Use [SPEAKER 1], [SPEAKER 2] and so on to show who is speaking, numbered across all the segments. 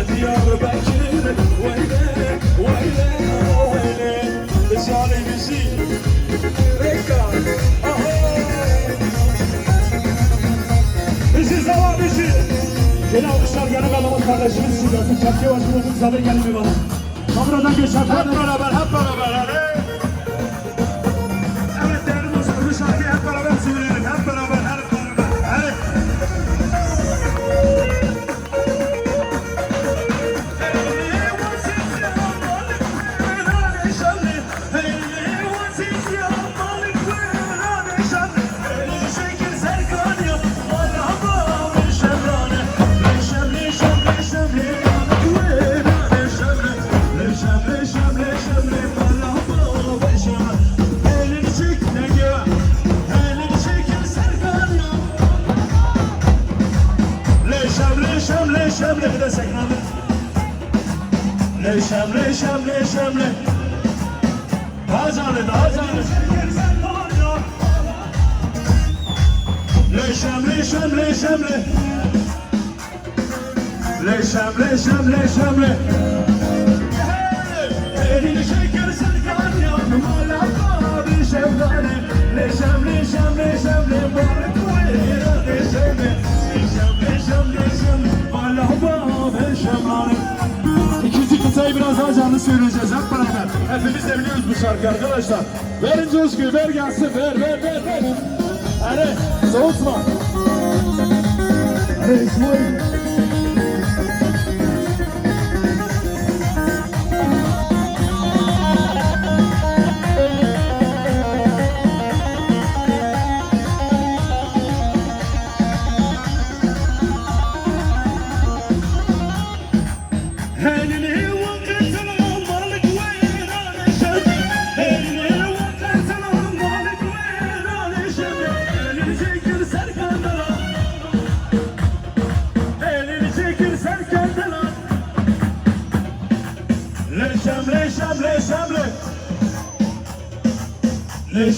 [SPEAKER 1] Diyarbakır, vay be, vay be. Bizi zaman bizi. Yeni alkışlar gene balımız kardeşimiz için gelsin. Çarşıya başımızın zaten gelin bir bana. Kameradan geçer. Hep beraber, hep beraber. Hadi. Evet değerli dostlar, bu şarkıyı hep beraber söyleyelim. Hep beraber, hep beraber. Hadi. Şemle bir de sekranı. Şemle, şemle, şemle. Daha canlı, daha canlı. Şemle, şemle, şemle. Şemle, şemle, şemle. Elini çekersen kan yanım hala bir şemle. Şemle, şemle, şemle. Balık koyuyor, şemle. Şemle, şemle, şemle. İkinci kıtayı biraz daha canlı söyleyeceğiz hep beraber. Hepimiz de biliyoruz bu şarkıyı arkadaşlar. Verin coşkuyu, ver gelsin, ver, ver, ver, ver. Hadi, soğutma. Hadi İsmail.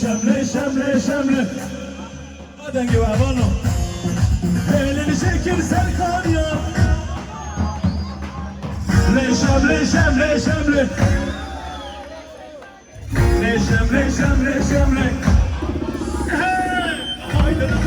[SPEAKER 1] Şemle, şemle, şemle. Maden gibi bana. Elini çekirsen kan ya. Şemle, şemle, şemle. Şemle, şemle, şemle. Haydi.